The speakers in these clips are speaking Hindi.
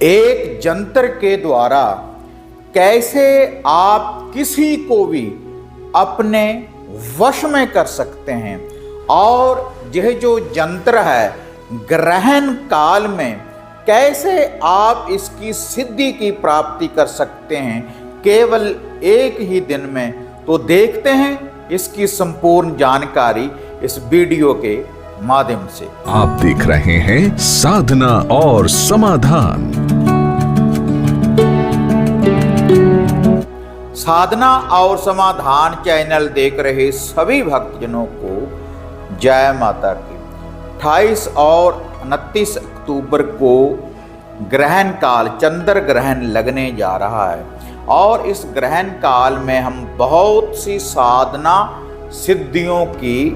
एक जंत्र के द्वारा कैसे आप किसी को भी अपने वश में कर सकते हैं, और यह जो यंत्र है ग्रहण काल में कैसे आप इसकी सिद्धि की प्राप्ति कर सकते हैं केवल एक ही दिन में। तो देखते हैं इसकी संपूर्ण जानकारी इस वीडियो के माध्यम से। आप देख रहे हैं साधना और समाधान। साधना और समाधान चैनल देख रहे सभी भक्तजनों को जय माता की। 28 और 29 अक्टूबर को ग्रहण काल चंद्र ग्रहण लगने जा रहा है, और इस ग्रहण काल में हम बहुत सी साधना सिद्धियों की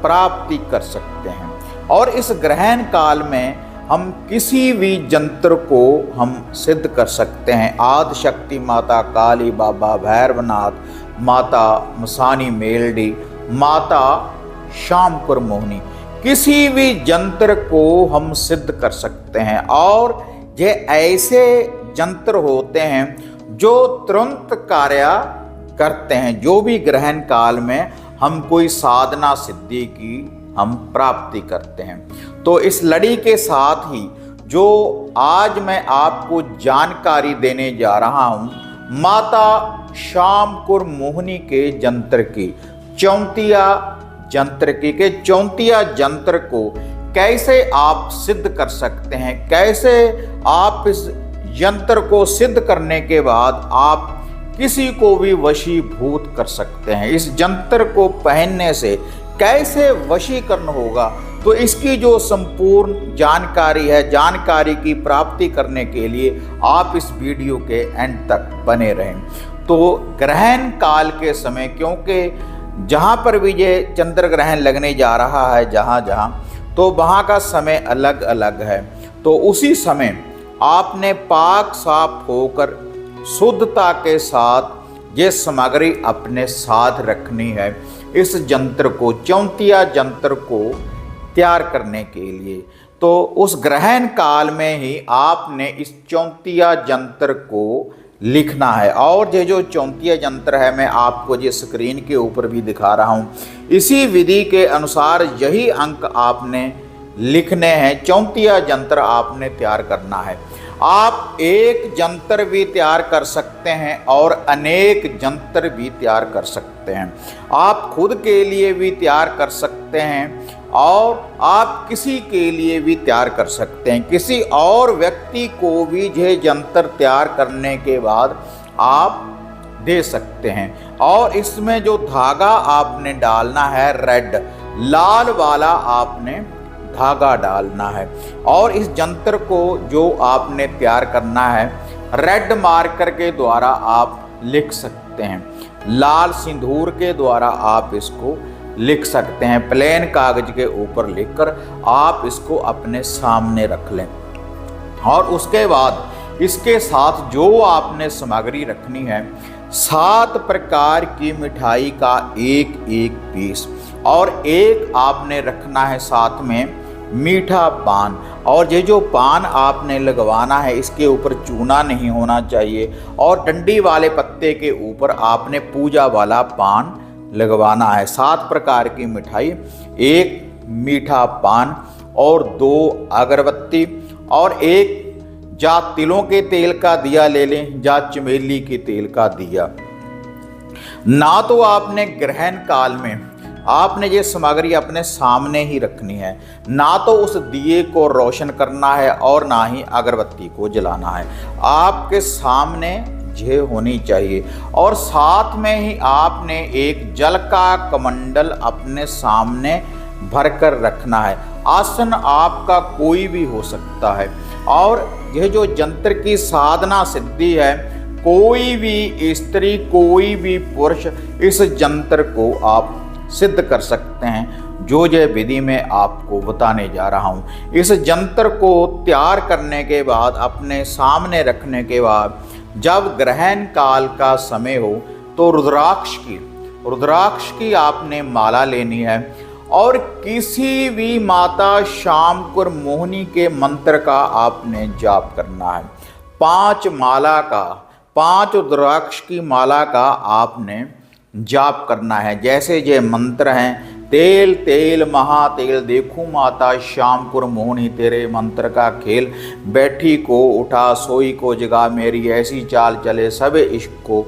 प्राप्ति कर सकते हैं। और इस ग्रहण काल में हम किसी भी यंत्र को हम सिद्ध कर सकते हैं। आदि शक्ति माता काली, बाबा भैरवनाथ, माता मसानी मेलडी, माता श्यामपुर मोहिनी, किसी भी यंत्र को हम सिद्ध कर सकते हैं। और ये ऐसे यंत्र होते हैं जो तुरंत कार्य करते हैं। जो भी ग्रहण काल में हम कोई साधना सिद्धि की हम प्राप्ति करते हैं। तो इस लड़ी के साथ ही जो आज मैं आपको जानकारी देने जा रहा हूँ, माता श्यामपुर मोहिनी के यंत्र की, चौंतिया यंत्र की के चौंतिया यंत्र को कैसे आप सिद्ध कर सकते हैं, कैसे आप इस यंत्र को सिद्ध करने के बाद आप किसी को भी वशीभूत कर सकते हैं। इस यंत्र को पहनने से कैसे वशीकरण होगा, तो इसकी जो संपूर्ण जानकारी है, जानकारी की प्राप्ति करने के लिए आप इस वीडियो के एंड तक बने रहें। तो ग्रहण काल के समय, क्योंकि जहाँ पर भी ये चंद्र ग्रहण लगने जा रहा है जहाँ जहाँ, तो वहाँ का समय अलग अलग है। तो उसी समय आपने पाक साफ होकर शुद्धता के साथ ये सामग्री अपने साथ रखनी है, इस यंत्र को, चौंतिया यंत्र को तैयार करने के लिए। तो उस ग्रहण काल में ही आपने इस चौंतिया यंत्र को लिखना है। और ये जो चौंतिया यंत्र है मैं आपको ये स्क्रीन के ऊपर भी दिखा रहा हूँ, इसी विधि के अनुसार यही अंक आपने लिखने हैं। चौंतिया यंत्र आपने तैयार करना है। आप एक यंत्र भी तैयार कर सकते हैं और अनेक यंत्र भी तैयार कर सकते हैं। आप खुद के लिए भी तैयार कर सकते हैं और आप किसी के लिए भी तैयार कर सकते हैं। किसी और व्यक्ति को भी यह यंत्र तैयार करने के बाद आप दे सकते हैं। और इसमें जो धागा आपने डालना है, रेड लाल वाला आपने धागा डालना है। और इस यंत्र को जो आपने तैयार करना है, रेड मार्कर के द्वारा आप लिख सकते हैं, लाल सिंदूर के द्वारा आप इसको लिख सकते हैं। प्लेन कागज के ऊपर लिखकर आप इसको अपने सामने रख लें। और उसके बाद इसके साथ जो आपने सामग्री रखनी है, 7 प्रकार की मिठाई का एक एक पीस, और एक आपने रखना है साथ में मीठा पान। और ये जो पान आपने लगवाना है, इसके ऊपर चूना नहीं होना चाहिए, और डंडी वाले पत्ते के ऊपर आपने पूजा वाला पान लगवाना है। 7 प्रकार की मिठाई, एक मीठा पान और 2 अगरबत्ती, और एक जा तिलों के तेल का दिया ले लें, जा चमेली के तेल का दिया। ना तो आपने ग्रहण काल में आपने ये सामग्री अपने सामने ही रखनी है, ना तो उस दिए को रोशन करना है और ना ही अगरबत्ती को जलाना है। आपके सामने ये होनी चाहिए। और साथ में ही आपने एक जल का कमंडल अपने सामने भरकर रखना है। आसन आपका कोई भी हो सकता है। और यह जो यंत्र की साधना सिद्धि है, कोई भी स्त्री, कोई भी पुरुष इस यंत्र को आप सिद्ध कर सकते हैं, जो यह विधि मैं आपको बताने जा रहा हूँ। इस यंत्र को तैयार करने के बाद, अपने सामने रखने के बाद, जब ग्रहण काल का समय हो तो रुद्राक्ष की आपने माला लेनी है। और किसी भी माता शामकुर मोहिनी के मंत्र का आपने जाप करना है। 5 माला का, 5 रुद्राक्ष की माला का आपने जाप करना है। जैसे ये मंत्र हैं, तेल तेल महातेल देखूं माता शामकुर मोहिनी तेरे मंत्र का खेल, बैठी को उठा सोई को जगा, मेरी ऐसी चाल चले सब इश्क को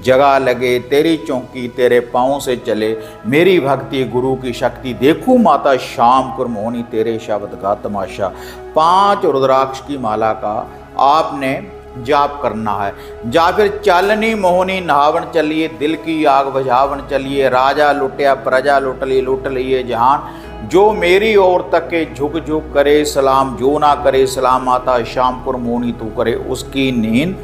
जगा लगे, तेरी चौकी तेरे पाँव से चले, मेरी भक्ति गुरु की शक्ति देखूं माता शामकुर मोहिनी तेरे शब्द का तमाशा। 5 रुद्राक्ष की माला का आपने जाप करना है। या फिर चालनी मोहनी नहावन चलिए, दिल की आग बुझावन चलिए, राजा लुटिया प्रजा लुट लिए जहान, जो मेरी ओर तक के झुक झुक करे सलाम, जो ना करे सलाम माता शामकुर मोहिनी तू करे उसकी नींद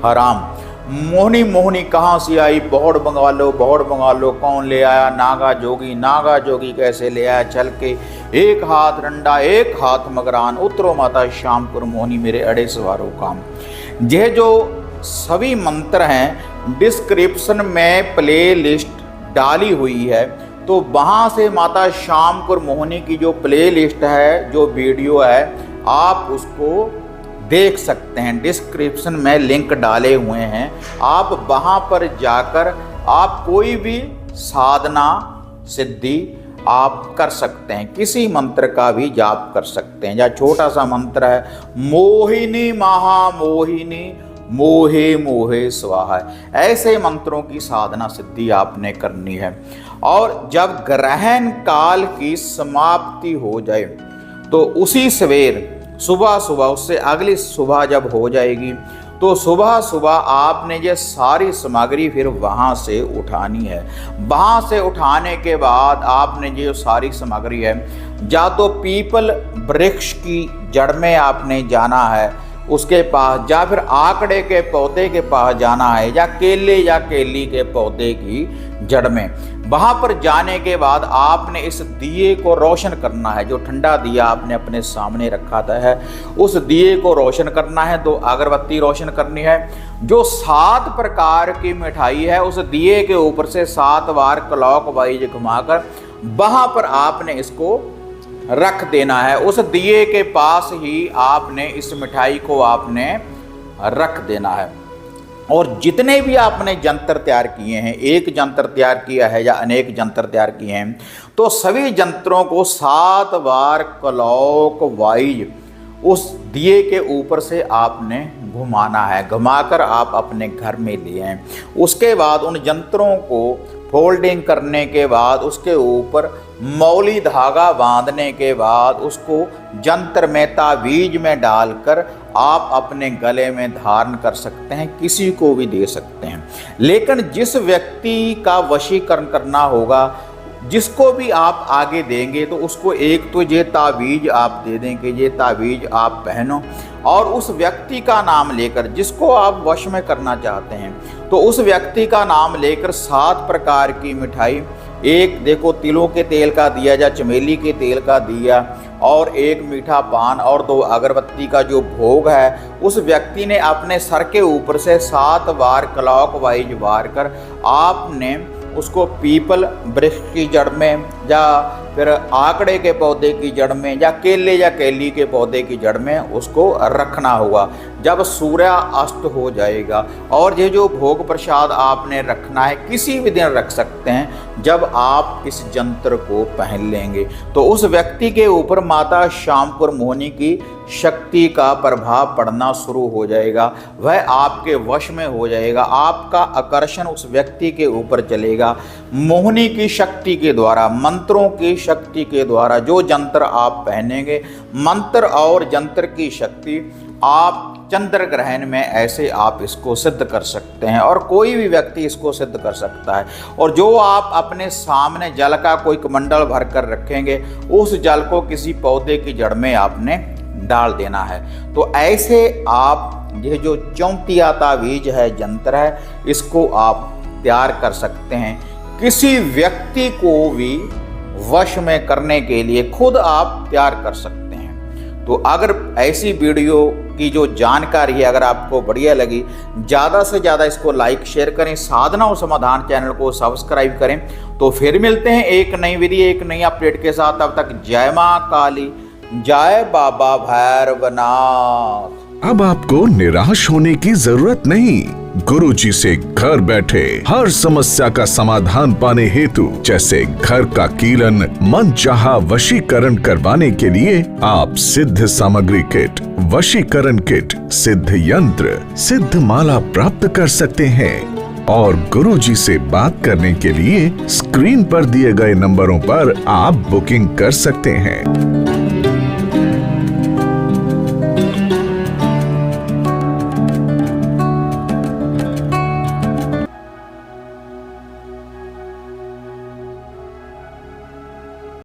हराम। मोहनी मोहनी कहाँ से आई, बहुड़ बंगा लो कौन ले आया, नागा जोगी कैसे ले आया, चल के एक हाथ रंडा एक हाथ मगरान, उतरो माता शामकुर मोहिनी मेरे अड़े सवारों काम। यह जो सभी मंत्र हैं डिस्क्रिप्शन में प्ले लिस्ट डाली हुई है, तो वहाँ से माता शामकुर मोहिनी की जो प्ले लिस्ट है, जो वीडियो है, आप उसको देख सकते हैं। डिस्क्रिप्शन में लिंक डाले हुए हैं, आप वहाँ पर जाकर आप कोई भी साधना सिद्धि आप कर सकते हैं, किसी मंत्र का भी जाप कर सकते हैं। या छोटा सा मंत्र है, मोहिनी महामोहिनी मोहे मोहे स्वाहा, ऐसे मंत्रों की साधना सिद्धि आपने करनी है। और जब ग्रहण काल की समाप्ति हो जाए तो उसी सवेर सुबह उससे अगली सुबह जब हो जाएगी तो सुबह आपने ये सारी सामग्री फिर वहाँ से उठानी है। वहाँ से उठाने के बाद आपने ये सारी सामग्री है, या तो पीपल वृक्ष की जड़ में आपने जाना है उसके पास, या फिर आकड़े के पौधे के पास जाना है, या केली के पौधे की जड़ में। वहाँ पर जाने के बाद आपने इस दिए को रोशन करना है। जो ठंडा दिया आपने अपने सामने रखा है, उस दिए को रोशन करना है। 2 अगरबत्ती रोशन करनी है। जो 7 प्रकार की मिठाई है, उस दिए के ऊपर से 7 बार क्लॉकवाइज घुमाकर वहाँ पर आपने इसको रख देना है। उस दिए के पास ही आपने इस मिठाई को आपने रख देना है। और जितने भी आपने जंतर तैयार किए हैं, एक जंतर तैयार किया है या अनेक जंतर तैयार किए हैं, तो सभी जंत्रों को 7 बार क्लॉकवाइज उस दिए के ऊपर से आपने घुमाना है। घुमाकर आप अपने घर में ले आएं। उसके बाद उन जंत्रों को फोल्डिंग करने के बाद उसके ऊपर मौली धागा बांधने के बाद उसको जंतर में तावीज में डालकर आप अपने गले में धारण कर सकते हैं, किसी को भी दे सकते हैं। लेकिन जिस व्यक्ति का वशीकरण करना होगा, जिसको भी आप आगे देंगे, तो उसको एक तो ये तावीज आप दे देंगे, ये तावीज आप पहनो, और उस व्यक्ति का नाम लेकर, जिसको आप वश में करना चाहते हैं, तो उस व्यक्ति का नाम लेकर 7 प्रकार की मिठाई, एक देखो तिलों के तेल का दिया या चमेली के तेल का दिया, और एक मीठा पान और 2 अगरबत्ती का जो भोग है, उस व्यक्ति ने अपने सर के ऊपर से 7 बार क्लॉकवाइज वार कर आपने उसको पीपल वृक्ष की जड़ में, या फिर आकड़े के पौधे की जड़ में, या केली के पौधे की जड़ में उसको रखना होगा। जब सूर्य अस्त हो जाएगा, और ये जो भोग प्रसाद आपने रखना है किसी भी दिन रख सकते हैं, जब आप इस जंत्र को पहन लेंगे तो उस व्यक्ति के ऊपर माता शामकुर मोहिनी की शक्ति का प्रभाव पड़ना शुरू हो जाएगा। वह आपके वश में हो जाएगा, आपका आकर्षण उस व्यक्ति के ऊपर चलेगा। मोहिनी की शक्ति के द्वारा, मंत्रों की शक्ति के द्वारा जो जंत्र आप पहनेंगे, मंत्र और जंत्र की शक्ति आप चंद्र ग्रहण में ऐसे आप इसको सिद्ध कर सकते हैं, और कोई भी व्यक्ति इसको सिद्ध कर सकता है। और जो आप अपने सामने जल का कोई कमंडल भर कर रखेंगे, उस जल को किसी पौधे की जड़ में आपने डाल देना है। तो ऐसे आप ये जो 34 तावीज है, जंत्र है, इसको आप तैयार कर सकते हैं। किसी व्यक्ति को भी वश में करने के लिए खुद आप तैयार कर सकते हैं। तो अगर ऐसी वीडियो की जो जानकारी है अगर आपको बढ़िया लगी, ज़्यादा से ज़्यादा इसको लाइक शेयर करें, साधना और समाधान चैनल को सब्सक्राइब करें। तो फिर मिलते हैं एक नई वीडियो एक नई अपडेट के साथ। तब तक जय माँ काली, जय बाबा भैरवनाथ। अब आपको निराश होने की जरूरत नहीं। गुरुजी से घर बैठे हर समस्या का समाधान पाने हेतु, जैसे घर का कीलन, मनचाहा वशीकरण करवाने के लिए आप सिद्ध सामग्री किट, वशीकरण किट, सिद्ध यंत्र, सिद्ध माला प्राप्त कर सकते हैं। और गुरुजी से बात करने के लिए स्क्रीन पर दिए गए नंबरों पर आप बुकिंग कर सकते हैं।